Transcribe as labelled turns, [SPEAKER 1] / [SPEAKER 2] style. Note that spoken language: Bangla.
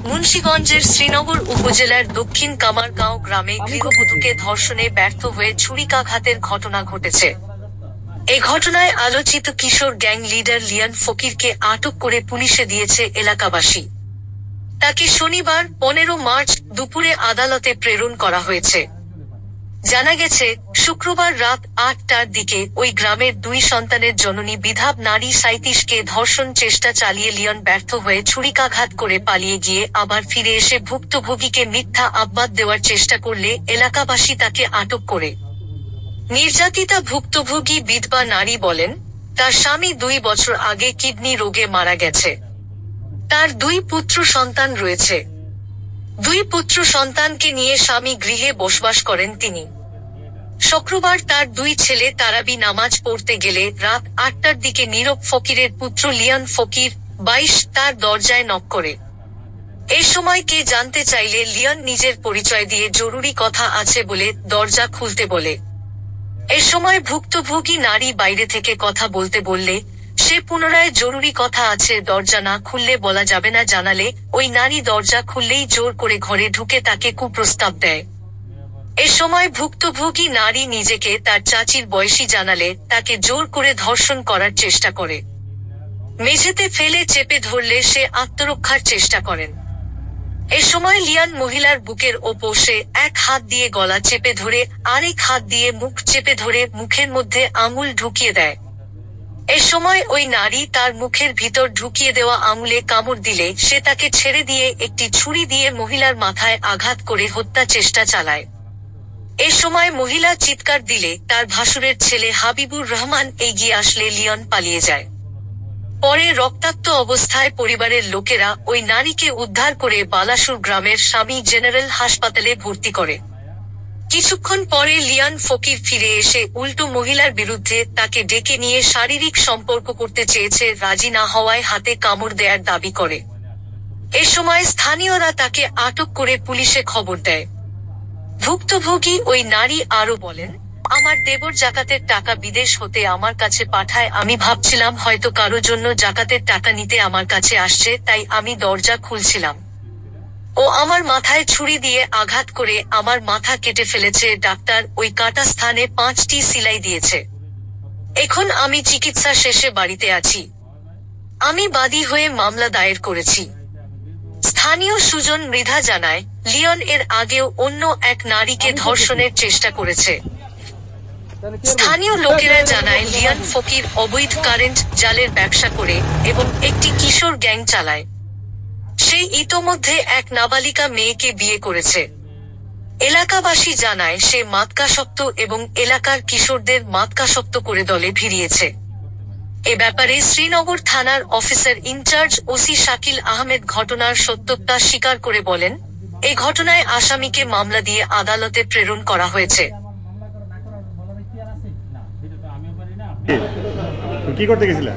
[SPEAKER 1] মুন্সিগঞ্জের শ্রীনগর উপজেলার দক্ষিণ কামারগাঁও গ্রামে গৃহবধূকে ধর্ষণে ব্যর্থ হয়ে ছুরিকাঘাতের ঘটনা ঘটেছে। এই ঘটনায় আলোচিত কিশোর গ্যাং লিডার লিয়ন ফকিরকে আটক করে পুলিশে দিয়েছে এলাকাবাসী। তাকে শনিবার 15 মার্চ দুপুরে আদালতে প্রেরণ করা হয়েছে। জানা গেছে, শুক্রবার রাত 8টার দিকে ওই গ্রামের 2 সন্তানের জননী বিধাব নারী 37কে ধর্ষণ চেষ্টা চালিয়ে লিয়ন ব্যর্থ হয়ে ছুরিকাঘাত করে পালিয়ে গিয়ে আবার ফিরে এসে ভুক্তভোগীকে মিথ্যা আব্বাত দেওয়ার চেষ্টা করলে এলাকাবাসী তাকে আটক করে। নির্যাতিতা ভুক্তভোগী বিধবা নারী বলেন, তার স্বামী 2 বছর আগে কিডনি রোগে মারা গেছে। তার 2 পুত্র সন্তান রয়েছে। 2 পুত্র সন্তানকে নিয়ে স্বামী গৃহে বসবাস করেন তিনি। শুক্রবার তার 2 ছেলে তারাবি নামাজ পড়তে গেলে রাত 8টার দিকে নীরব ফকিরের পুত্র লিয়ন ফকির 22 তার দরজায় নক করে। এ সময় কে জানতে চাইলে লিয়ন নিজের পরিচয় দিয়ে জরুরি কথা আছে বলে দরজা খুলতে বলে। এ সময় ভুক্তভোগী নারী বাইরে থেকে কথা বলতে বললে সে পুনরায় জরুরি কথা আছে দরজা না খুললে বলা যাবে না জানালে ওই নারী দরজা খুললেই জোর করে ঘরে ঢুকে তাকে কুপ্রস্তাব দেয়। এ সময় ভুক্তভোগী নারী নিজেকে তার চাচির বয়সী জানালে তাকে জোর করে ধর্ষণ করার চেষ্টা করে। মেঝেতে ফেলে চেপে ধরলে সে আত্মরক্ষার চেষ্টা করেন। এ সময় লিয়ন মহিলার বুকের ওপর সে এক হাত দিয়ে গলা চেপে ধরে আরেক হাত দিয়ে মুখ চেপে ধরে মুখের মধ্যে আঙুল ঢুকিয়ে দেয়। এ সময় ওই নারী তার মুখের ভিতর ঢুকিয়ে দেওয়া আঙুলে কামড় দিলে সে তাকে ছেড়ে দিয়ে একটি ছুরি দিয়ে মহিলার মাথায় আঘাত করে হত্যা চেষ্টা চালায়। এ সময় মহিলা চিৎকার দিলে তার ভাসুরের ছেলে হাবিবুর রহমান এগিয়ে আসলে লিয়ন পালিয়ে যায়। পরে রক্তাক্ত অবস্থায় পরিবারের লোকেরা ওই নারীকে উদ্ধার করে বালাসুর গ্রামের স্বামী জেনারেল হাসপাতালে ভর্তি করে। কিছুক্ষণ পরে লিয়ন ফকির ফিরে এসে উল্টো মহিলার বিরুদ্ধে তাকে ডেকে নিয়ে শারীরিক সম্পর্ক করতে চেয়েছে, রাজি না হওয়ায় হাতে কামড় দেয়ার দাবি করে। এ সময় স্থানীয়রা তাকে আটক করে পুলিশে খবর দেয়। ভুক্তভোগী ওই নারী আরো বলেন, আমার দেবর জাকাতের টাকা বিদেশ হতে আমার কাছে পাঠায়, আমি ভাবছিলাম হয়তো কারো জন্য জাকাতের টাকা নিতে আমার কাছে আসছে, তাই আমি দরজা খুলছিলাম। ও আমার মাথায় ছুরি দিয়ে আঘাত করে আমার মাথা কেটে ফেলেছে। ডাক্তার ওই কাটা স্থানে 5টি সেলাই দিয়েছে। এখন আমি চিকিৎসা শেষে বাড়িতে আছি। আমি বাদী হয়ে মামলা দায়ের করেছি। স্থানীয় সুজন মৃধা জানায়, লিয়ন এর আগেও অন্য এক নারীকে ধর্ষণের চেষ্টা করেছে। স্থানীয় লোকেরা জানায়, লিয়ন ফকির অবৈধ কারেন্ট জালের ব্যবসা করে এবং একটি কিশোর গ্যাং চালায়। সে ইতোমধ্যে এক নাবালিকা মেয়েকে বিয়ে করেছে। এলাকাবাসী জানায় সে মাদকাসক্ত এবং এলাকার কিশোরদের মাদকাসক্ত করে দলে ভিড়িয়েছে। এ ব্যাপারে শ্রীনগর থানার officer in charge OC Shakil Ahmed ঘটনার সত্যতা স্বীকার করে বলেন, এই ঘটনায় আসামিকে মামলা দিয়ে আদালতে প্রেরণ করা হয়েছে।
[SPEAKER 2] কি করতে গেছিলেন?